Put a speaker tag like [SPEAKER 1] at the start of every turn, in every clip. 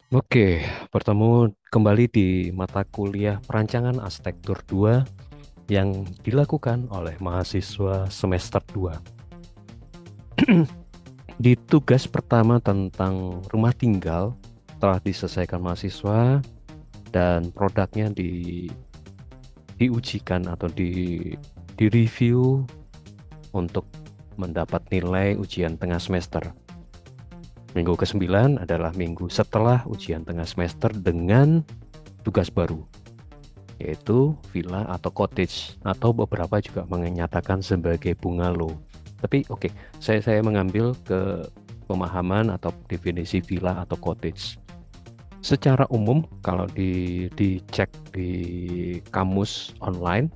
[SPEAKER 1] Oke, bertemu kembali di mata kuliah Perancangan Arsitektur 2 yang dilakukan oleh mahasiswa semester 2. Di tugas pertama tentang rumah tinggal telah diselesaikan mahasiswa dan produknya diujikan atau direview untuk mendapat nilai ujian tengah semester. Minggu ke-9 adalah minggu setelah ujian tengah semester dengan tugas baru, yaitu villa atau cottage, atau beberapa juga menyatakan sebagai bungalow. Tapi oke, saya mengambil ke pemahaman atau definisi villa atau cottage. Secara umum, kalau dicek di kamus online,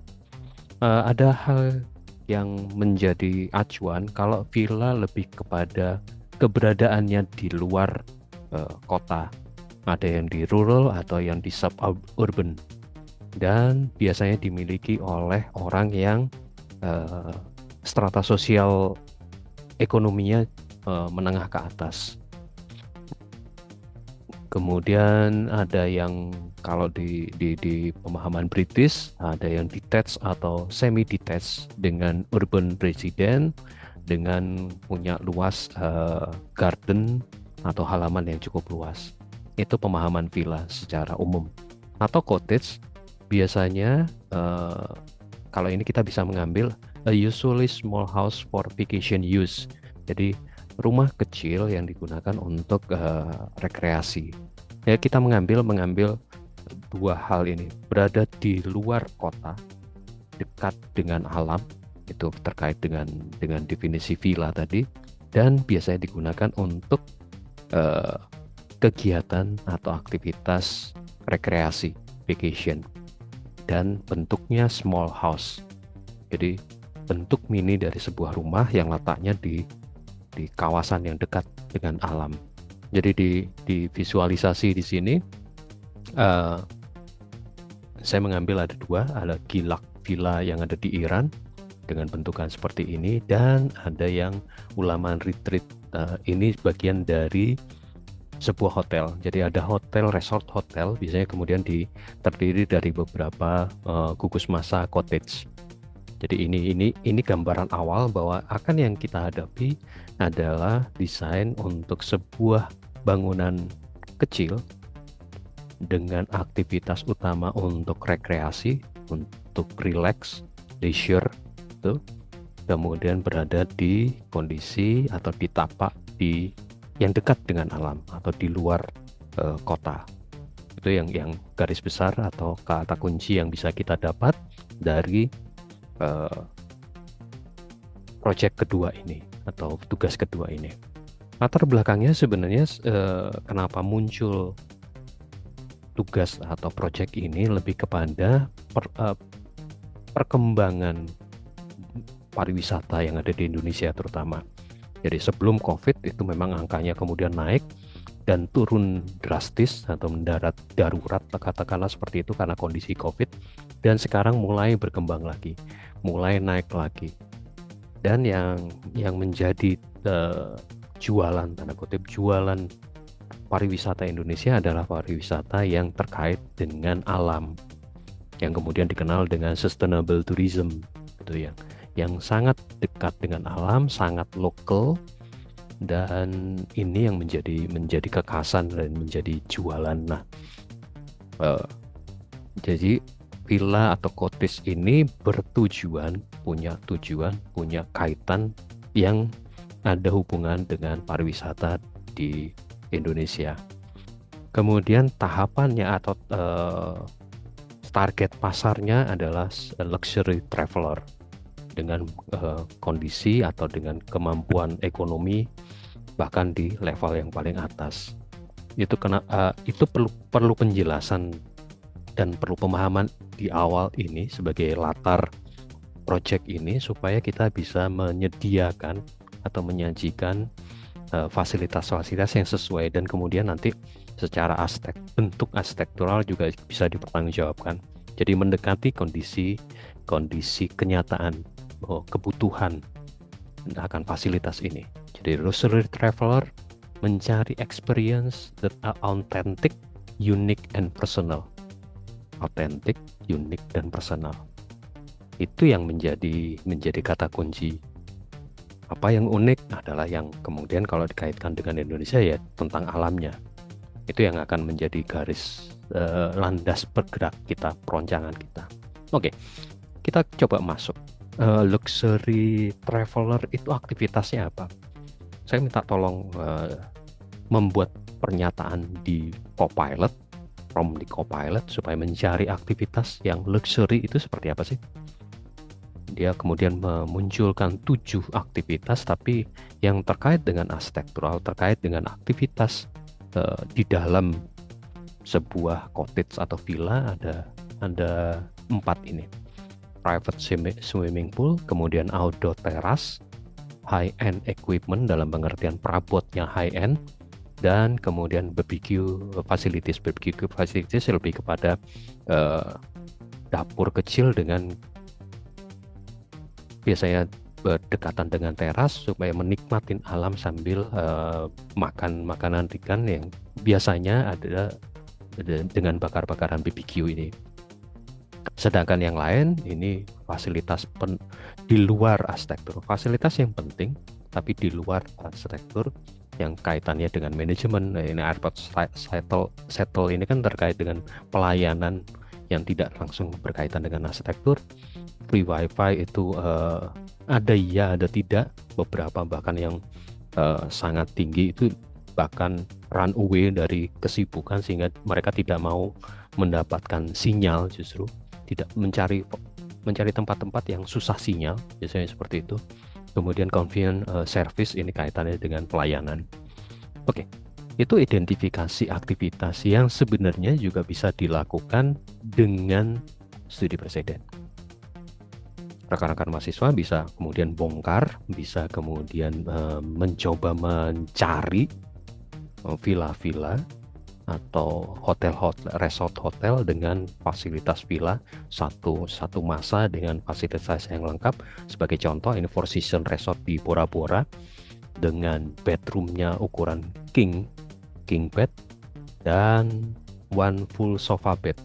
[SPEAKER 1] ada hal yang menjadi acuan kalau villa lebih kepada keberadaannya di luar kota. Ada yang di rural atau yang di suburban, dan biasanya dimiliki oleh orang yang eh, strata sosial ekonominya menengah ke atas. Kemudian ada yang kalau di pemahaman British ada yang detached atau semi detached dengan urban resident dengan punya luas garden atau halaman yang cukup luas. Itu pemahaman villa secara umum. Atau cottage biasanya kalau ini kita bisa mengambil a usually small house for vacation use. Jadi rumah kecil yang digunakan untuk rekreasi. Ya, kita mengambil dua hal ini, berada di luar kota, dekat dengan alam, itu terkait dengan definisi villa tadi, dan biasanya digunakan untuk eh, kegiatan atau aktivitas rekreasi, vacation, dan bentuknya small house. Jadi bentuk mini dari sebuah rumah yang letaknya di kawasan yang dekat dengan alam. Jadi di visualisasi di sini eh, saya mengambil ada dua, ada Gilak Villa yang ada di Iran dengan bentukan seperti ini, dan ada yang Ulaman Retreat. Ini bagian dari sebuah hotel. Jadi ada hotel, resort hotel, biasanya kemudian terdiri dari beberapa gugus masa cottage. Jadi ini gambaran awal bahwa akan yang kita hadapi adalah desain untuk sebuah bangunan kecil dengan aktivitas utama untuk rekreasi, untuk relax, leisure, itu kemudian berada di kondisi atau di tapak yang dekat dengan alam atau di luar kota. Itu yang garis besar atau kata kunci yang bisa kita dapat dari eh, proyek kedua ini atau tugas kedua ini. Latar belakangnya sebenarnya kenapa muncul tugas atau proyek ini lebih kepada perkembangan pariwisata yang ada di Indonesia terutama. Jadi sebelum COVID itu memang angkanya kemudian naik dan turun drastis atau mendarat darurat, katakanlah seperti itu karena kondisi COVID, dan sekarang mulai berkembang lagi, mulai naik lagi. Dan yang menjadi jualan, tanda kutip jualan pariwisata Indonesia adalah pariwisata yang terkait dengan alam, yang kemudian dikenal dengan sustainable tourism, gitu ya, yang sangat dekat dengan alam, sangat lokal, dan ini yang menjadi kekhasan dan menjadi jualan. Nah, eh, jadi villa atau cottage ini punya tujuan, punya kaitan yang ada hubungan dengan pariwisata di Indonesia. Kemudian tahapannya atau target pasarnya adalah luxury traveler dengan kondisi atau dengan kemampuan ekonomi bahkan di level yang paling atas. Itu perlu penjelasan dan perlu pemahaman di awal ini sebagai latar project ini supaya kita bisa menyediakan atau menyajikan fasilitas-fasilitas yang sesuai, dan kemudian nanti secara bentuk arsitektural juga bisa dipertanggungjawabkan. Jadi mendekati kondisi kenyataan kebutuhan akan fasilitas ini. Jadi luxury traveler mencari experience that are authentic, unique, and personal. Authentic, unik, dan personal. Itu yang menjadi kata kunci. Apa yang unik adalah yang kemudian kalau dikaitkan dengan Indonesia ya tentang alamnya. Itu yang akan menjadi garis landas bergerak kita, peroncangan kita. Oke, kita coba masuk. Luxury traveler itu aktivitasnya apa? Saya minta tolong membuat pernyataan di Copilot, prompt di Copilot supaya mencari aktivitas yang luxury itu seperti apa sih? Dia kemudian memunculkan 7 aktivitas, tapi yang terkait dengan arsitektural, terkait dengan aktivitas di dalam sebuah cottage atau villa ada 4 ini. Private swimming pool, kemudian outdoor terrace, high-end equipment dalam pengertian perabotnya high-end, dan kemudian barbecue facilities. Barbecue facilities lebih kepada dapur kecil dengan biasanya berdekatan dengan teras supaya menikmatin alam sambil makan makanan ringan yang biasanya ada dengan bakar-bakaran BBQ ini. Sedangkan yang lain ini fasilitas di luar arsitektur, fasilitas yang penting tapi di luar arsitektur yang kaitannya dengan manajemen. Ini airport shuttle ini kan terkait dengan pelayanan yang tidak langsung berkaitan dengan arsitektur. Free wifi itu ada ya ada tidak, beberapa bahkan yang sangat tinggi itu bahkan run away dari kesibukan sehingga mereka tidak mau mendapatkan sinyal, justru tidak mencari tempat-tempat yang susah sinyal, biasanya seperti itu. Kemudian convenient service ini kaitannya dengan pelayanan. Oke, itu identifikasi aktivitas yang sebenarnya juga bisa dilakukan dengan studi presiden. Rekan-rekan mahasiswa bisa kemudian bongkar, bisa kemudian mencoba mencari villa-villa atau resort hotel dengan fasilitas villa satu masa dengan fasilitas yang lengkap. Sebagai contoh, ini Four Seasons Resort di Bora Bora dengan bedroomnya ukuran king bed dan one full sofa bed.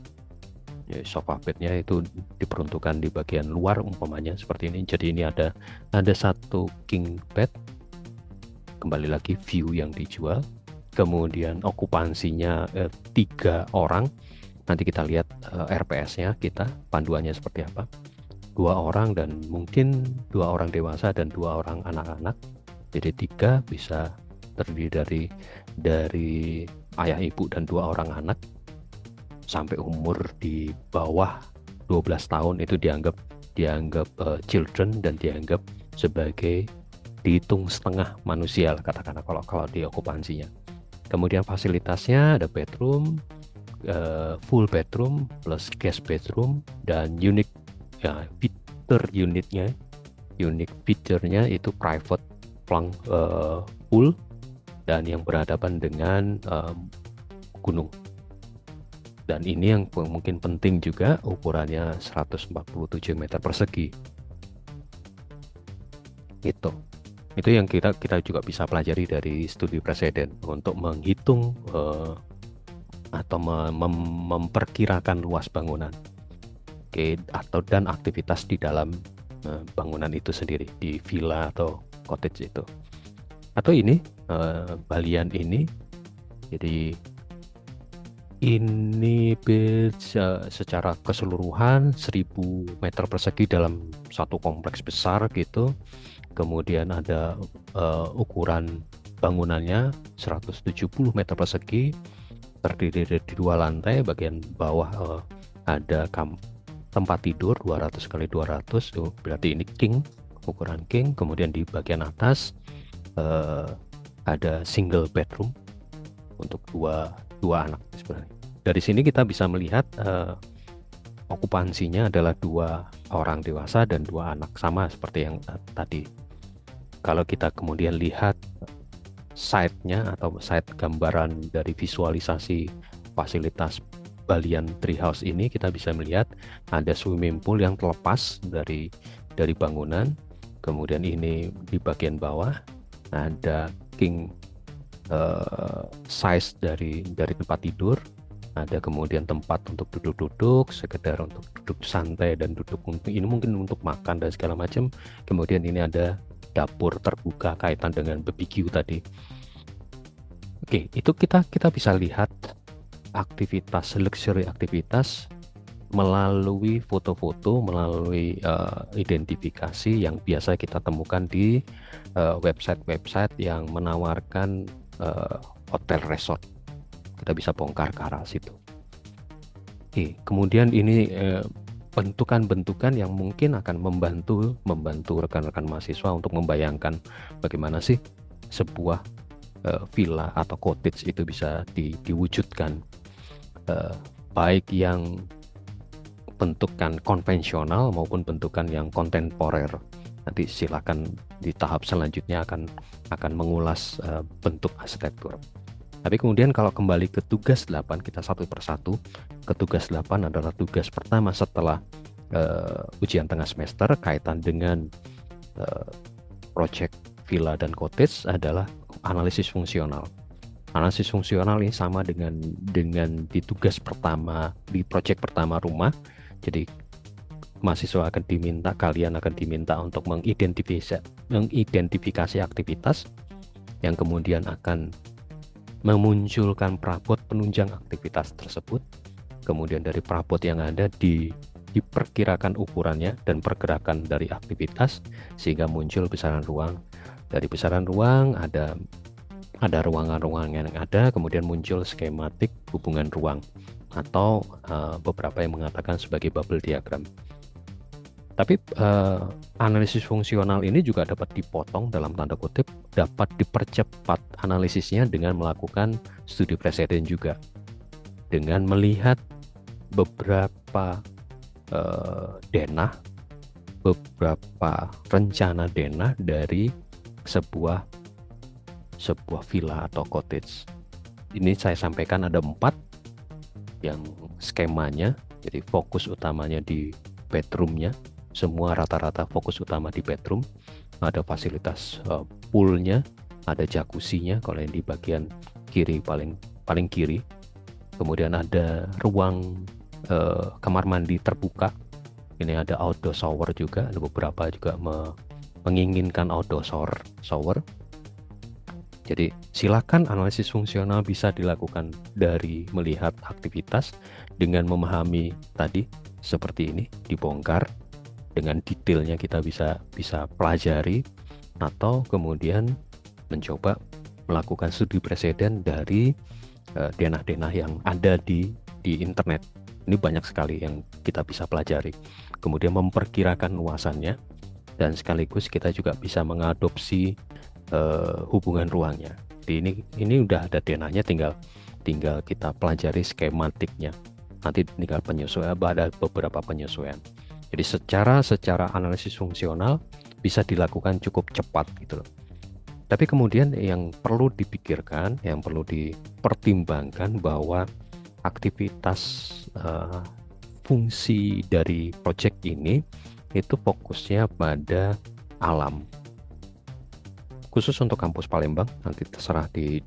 [SPEAKER 1] Ya, sofa bednya itu diperuntukkan di bagian luar umpamanya seperti ini. Jadi ini ada satu king bed, kembali lagi view yang dijual, kemudian okupansinya 3 orang. Nanti kita lihat RPS-nya kita, panduannya seperti apa. 2 orang dan mungkin 2 orang dewasa dan 2 orang anak-anak. Jadi 3 bisa terdiri dari ayah ibu dan 2 orang anak. Sampai umur di bawah 12 tahun itu dianggap children dan dianggap sebagai dihitung setengah manusia katakanlah kalau di okupansinya. Kemudian fasilitasnya ada bedroom, full bedroom plus guest bedroom, dan unique feature-nya itu private plunk pool dan yang berhadapan dengan gunung. Dan ini yang mungkin penting juga, ukurannya 147 meter persegi. Itu yang kita juga bisa pelajari dari studi presiden untuk menghitung atau memperkirakan luas bangunan, dan aktivitas di dalam bangunan itu sendiri, di villa atau cottage itu. Atau ini balian ini, jadi ini secara keseluruhan 1000 meter persegi dalam satu kompleks besar gitu. Kemudian ada ukuran bangunannya 170 meter persegi, terdiri dari 2 lantai. Bagian bawah ada tempat tidur 200 kali 200, berarti ini king, ukuran king. Kemudian di bagian atas ada single bedroom untuk dua anak sebenarnya. Dari sini kita bisa melihat okupansinya adalah 2 orang dewasa dan 2 anak, sama seperti yang tadi. Kalau kita kemudian lihat site-nya atau site gambaran dari visualisasi fasilitas Balian Treehouse ini, kita bisa melihat ada swimming pool yang terlepas dari bangunan. Kemudian ini di bagian bawah ada king size dari tempat tidur, ada kemudian tempat untuk duduk-duduk, sekedar untuk duduk santai dan duduk untuk ini mungkin untuk makan dan segala macam. Kemudian ini ada dapur terbuka kaitan dengan BBQ tadi. Oke, itu kita bisa lihat aktivitas luxury aktivitas melalui foto-foto, melalui identifikasi yang biasa kita temukan di website-website yang menawarkan hotel resort. Kita bisa bongkar ke arah situ. Oke, kemudian ini bentukan-bentukan yang mungkin akan membantu rekan-rekan mahasiswa untuk membayangkan bagaimana sih sebuah villa atau cottage itu bisa diwujudkan, baik yang bentukan konvensional maupun bentukan yang kontemporer. Nanti silakan di tahap selanjutnya akan mengulas bentuk arsitektur. Tapi kemudian kalau kembali ke tugas 8, kita satu persatu. Ke tugas 8 adalah tugas pertama setelah ujian tengah semester kaitan dengan project villa dan cottage adalah analisis fungsional. Analisis fungsional ini sama dengan di tugas pertama, di project pertama rumah. Jadi kalian akan diminta untuk mengidentifikasi aktivitas yang kemudian akan memunculkan perabot penunjang aktivitas tersebut. Kemudian dari perabot yang ada diperkirakan ukurannya dan pergerakan dari aktivitas sehingga muncul besaran ruang. Dari besaran ruang ada ruangan-ruangan yang ada, kemudian muncul skematik hubungan ruang atau beberapa yang mengatakan sebagai bubble diagram. Tapi analisis fungsional ini juga dapat dipotong dalam tanda kutip, dapat dipercepat analisisnya dengan melakukan studi preseden juga, dengan melihat beberapa denah, beberapa rencana denah dari sebuah villa atau cottage. Ini saya sampaikan ada 4 yang skemanya, jadi fokus utamanya di bedroomnya. Semua rata-rata fokus utama di bedroom. Ada fasilitas poolnya, ada jacuzzinya kalau yang di bagian kiri paling kiri. Kemudian ada ruang kamar mandi terbuka. Ini ada outdoor shower juga. Ada beberapa juga menginginkan outdoor shower. Jadi silakan analisis fungsional bisa dilakukan dari melihat aktivitas dengan memahami tadi seperti ini, dibongkar. Dengan detailnya kita bisa pelajari, atau kemudian mencoba melakukan studi preseden dari denah-denah yang ada di internet. Ini banyak sekali yang kita bisa pelajari. Kemudian memperkirakan luasannya, dan sekaligus kita juga bisa mengadopsi hubungan ruangnya. Jadi ini udah ada denahnya, tinggal kita pelajari skematiknya. Nanti tinggal penyesuaian, ada beberapa penyesuaian. Jadi secara analisis fungsional bisa dilakukan cukup cepat gitu loh. Tapi kemudian yang perlu dipikirkan, yang perlu dipertimbangkan bahwa aktivitas fungsi dari proyek ini itu fokusnya pada alam. Khusus untuk kampus Palembang, nanti terserah di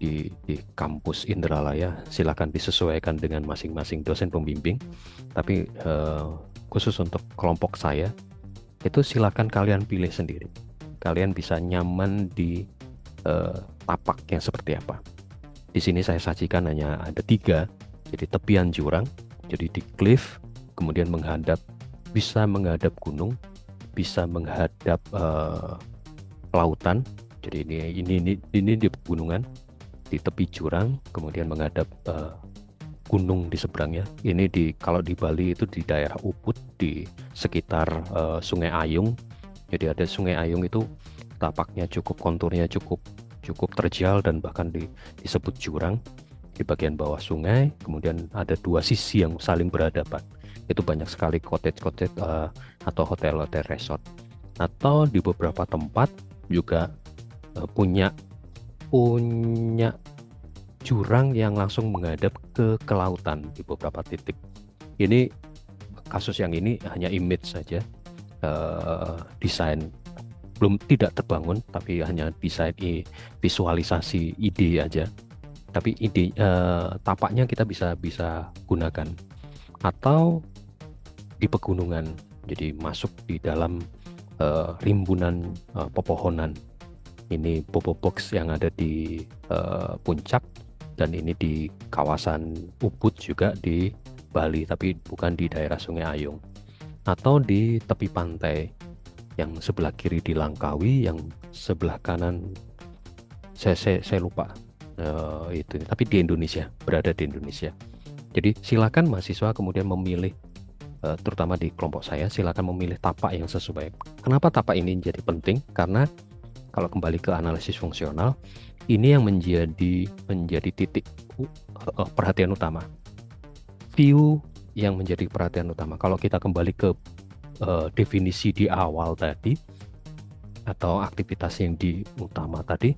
[SPEAKER 1] kampus Indralaya, silakan disesuaikan dengan masing-masing dosen pembimbing. Tapi khusus untuk kelompok saya, itu silakan kalian pilih sendiri. Kalian bisa nyaman di tapaknya seperti apa. Di sini saya sajikan hanya ada 3, jadi tepian jurang, jadi di cliff, kemudian bisa menghadap gunung, bisa menghadap lautan. Jadi ini di pegunungan, di tepi jurang, kemudian menghadap gunung di seberangnya. Ini kalau di Bali itu di daerah Ubud, di sekitar Sungai Ayung. Jadi ada Sungai Ayung itu tapaknya konturnya cukup terjal dan bahkan disebut jurang. Di bagian bawah sungai, kemudian ada 2 sisi yang saling berhadapan. Itu banyak sekali cottage atau hotel-hotel resort. Atau di beberapa tempat juga punya jurang yang langsung menghadap ke kelautan di beberapa titik. Ini kasus yang ini hanya image saja, desain belum tidak terbangun, tapi hanya desain visualisasi ide aja. Tapi ide tapaknya kita bisa bisa gunakan, atau di pegunungan, jadi masuk di dalam rimbunan pepohonan. Ini Bobo Box yang ada di puncak, dan ini di kawasan Ubud juga di Bali, tapi bukan di daerah Sungai Ayung. Atau di tepi pantai, yang sebelah kiri di Langkawi, yang sebelah kanan saya lupa itu, tapi di Indonesia, berada di Indonesia. Jadi silakan mahasiswa kemudian memilih, terutama di kelompok saya, silakan memilih tapak yang sesuai. Kenapa tapak ini jadi penting? Karena kalau kembali ke analisis fungsional, ini yang menjadi titik perhatian utama. View yang menjadi perhatian utama. Kalau kita kembali ke definisi di awal tadi, atau aktivitas yang di utama tadi,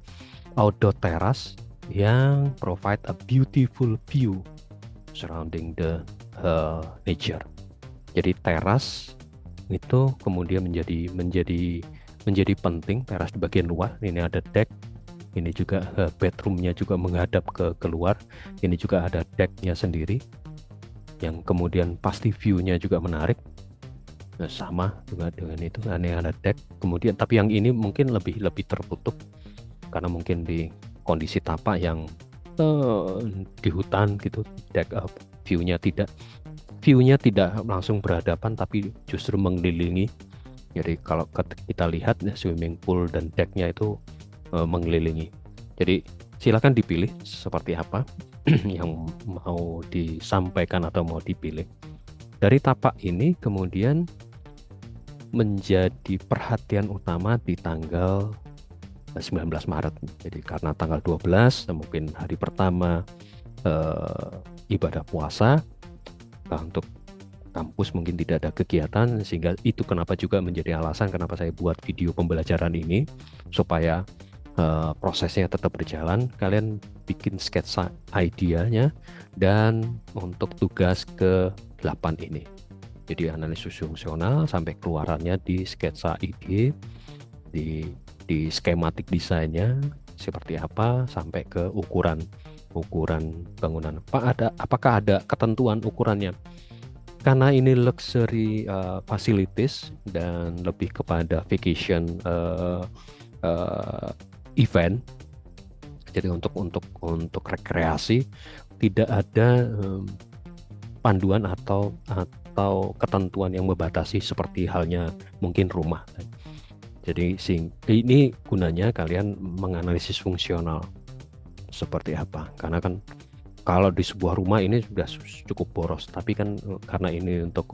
[SPEAKER 1] outdoor terrace yang provide a beautiful view surrounding the nature. Jadi teras itu kemudian menjadi penting. Teras di bagian luar, ini ada deck, ini juga bedroomnya juga menghadap ke keluar, ini juga ada decknya sendiri, yang kemudian pasti view-nya juga menarik. Nah, sama juga dengan itu, ini ada deck. Kemudian tapi yang ini mungkin lebih tertutup, karena mungkin di kondisi tapak yang di hutan gitu, deck view-nya tidak langsung berhadapan, tapi justru mengelilingi. Jadi kalau kita lihat swimming pool dan decknya itu mengelilingi. Jadi silakan dipilih seperti apa yang mau disampaikan atau mau dipilih. Dari tapak ini kemudian menjadi perhatian utama di tanggal 19 Maret. Jadi karena tanggal 12 mungkin hari pertama ibadah puasa, untuk kampus mungkin tidak ada kegiatan, sehingga itu kenapa juga menjadi alasan kenapa saya buat video pembelajaran ini, supaya prosesnya tetap berjalan. Kalian bikin sketsa idenya, dan untuk tugas ke-8 ini, jadi analisis fungsional sampai keluarannya di sketsa ide, di skematik desainnya seperti apa, sampai ke ukuran bangunan. Apakah ada ketentuan ukurannya? Karena ini luxury facilities dan lebih kepada vacation event, jadi untuk rekreasi, tidak ada panduan atau ketentuan yang membatasi seperti halnya mungkin rumah. Jadi ini gunanya kalian menganalisis fungsional seperti apa, karena kan kalau di sebuah rumah ini sudah cukup boros, tapi kan karena ini untuk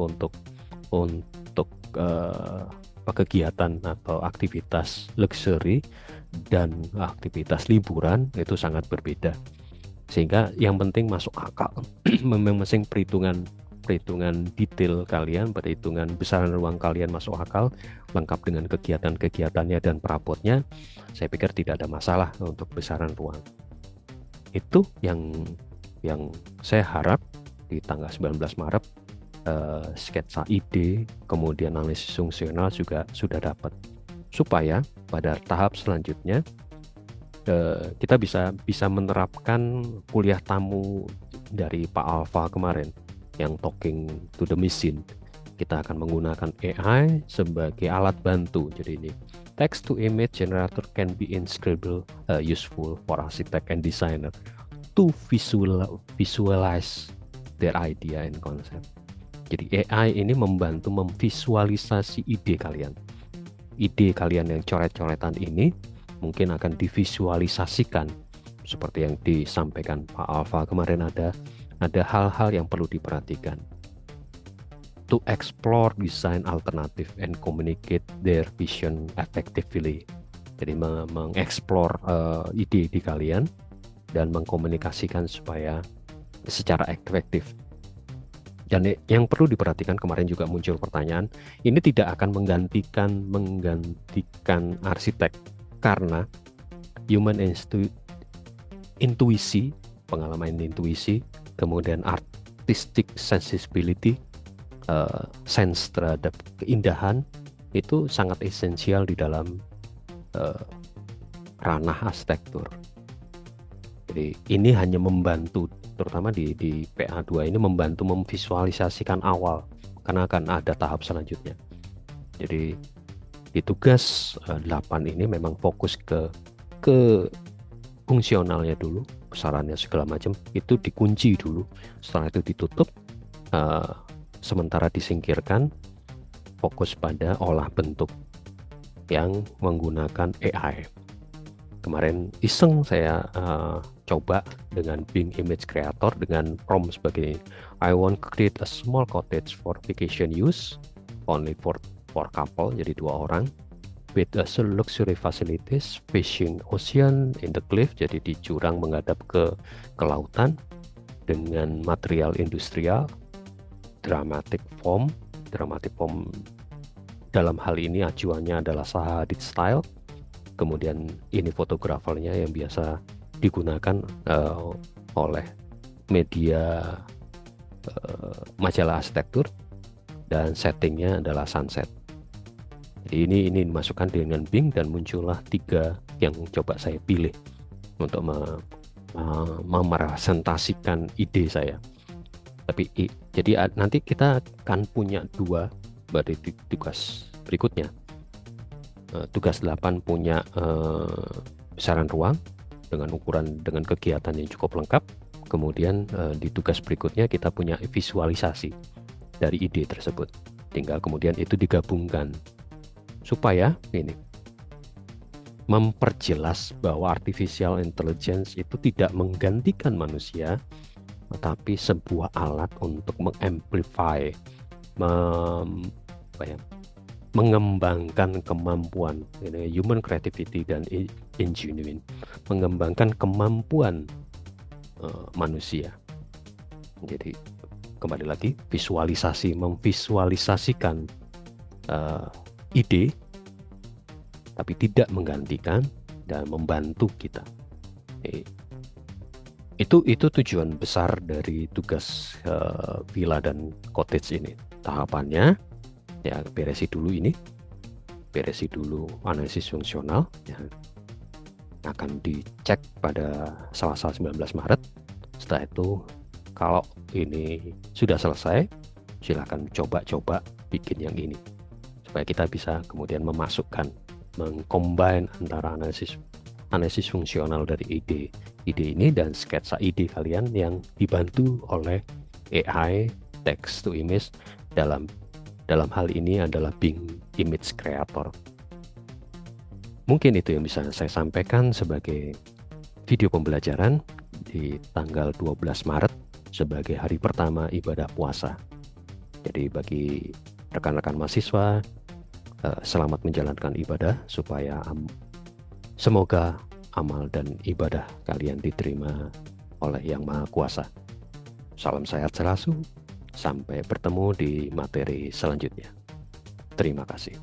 [SPEAKER 1] kegiatan atau aktivitas luxury dan aktivitas liburan, itu sangat berbeda, sehingga yang penting masuk akal. Memang perhitungan detail kalian, perhitungan besaran ruang kalian masuk akal, lengkap dengan kegiatan-kegiatannya dan perabotnya, saya pikir tidak ada masalah untuk besaran ruang. Itu yang saya harap di tanggal 19 Maret sketsa ide kemudian analisis fungsional juga sudah dapat, supaya pada tahap selanjutnya kita bisa menerapkan kuliah tamu dari Pak Alfa kemarin yang talking to the machine. Kita akan menggunakan AI sebagai alat bantu. Jadi ini text to image generator can be incredibly useful for architect and designer to visualize their idea and concept. Jadi AI ini membantu memvisualisasi ide kalian. Ide kalian yang coret-coretan ini mungkin akan divisualisasikan seperti yang disampaikan Pak Alfa kemarin. Ada hal-hal yang perlu diperhatikan. To explore design alternative and communicate their vision effectively. Jadi mengeksplor ide-ide kalian dan mengkomunikasikan supaya secara efektif. Dan yang perlu diperhatikan, kemarin juga muncul pertanyaan, ini tidak akan menggantikan arsitek, karena human intuisi, pengalaman intuisi, kemudian artistic sensibility, sense terhadap keindahan, itu sangat esensial di dalam eh, ranah arsitektur. Jadi ini hanya membantu, terutama di PA2 ini membantu memvisualisasikan awal, karena akan ada tahap selanjutnya. Jadi di tugas 8 ini memang fokus ke fungsionalnya dulu, besarannya segala macam itu dikunci dulu. Setelah itu ditutup, sementara disingkirkan, fokus pada olah bentuk yang menggunakan AI. Kemarin iseng saya coba dengan Bing Image Creator dengan prompt sebagai I want to create a small cottage for vacation use, only for couple, jadi 2 orang, with a luxury facilities facing ocean in the cliff, jadi di jurang menghadap ke lautan, dengan material industrial, dramatic foam dalam hal ini acuannya adalah Zaha Hadid style. Kemudian ini fotografernya yang biasa digunakan oleh media majalah arsitektur, dan settingnya adalah sunset. Jadi ini dimasukkan dengan Bing dan muncullah 3 yang coba saya pilih untuk merepresentasikan ide saya. Tapi jadi nanti kita akan punya 2 pada tugas berikutnya. Tugas 8 punya besaran ruang dengan ukuran dengan kegiatan yang cukup lengkap. Kemudian di tugas berikutnya kita punya visualisasi dari ide tersebut. Tinggal kemudian itu digabungkan supaya ini memperjelas bahwa artificial intelligence itu tidak menggantikan manusia, tetapi sebuah alat untuk mengamplify, mengembangkan kemampuan human creativity dan ingenuity, mengembangkan kemampuan manusia. Jadi kembali lagi, visualisasi, memvisualisasikan ide, tapi tidak menggantikan dan membantu kita. Itu tujuan besar dari tugas villa dan cottage ini. Tahapannya ya beresi dulu analisis fungsional ya, akan dicek pada Selasa 19 Maret. Setelah itu kalau ini sudah selesai, silakan coba bikin yang ini supaya kita bisa kemudian mengcombine antara analisis fungsional dari ide ini dan sketsa ide kalian yang dibantu oleh AI text to image, dalam hal ini adalah Bing Image Creator. Mungkin itu yang bisa saya sampaikan sebagai video pembelajaran di tanggal 12 Maret sebagai hari pertama ibadah puasa. Jadi bagi rekan-rekan mahasiswa, selamat menjalankan ibadah supaya semoga amal dan ibadah kalian diterima oleh Yang Maha Kuasa. Salam sehat selalu, sampai bertemu di materi selanjutnya. Terima kasih.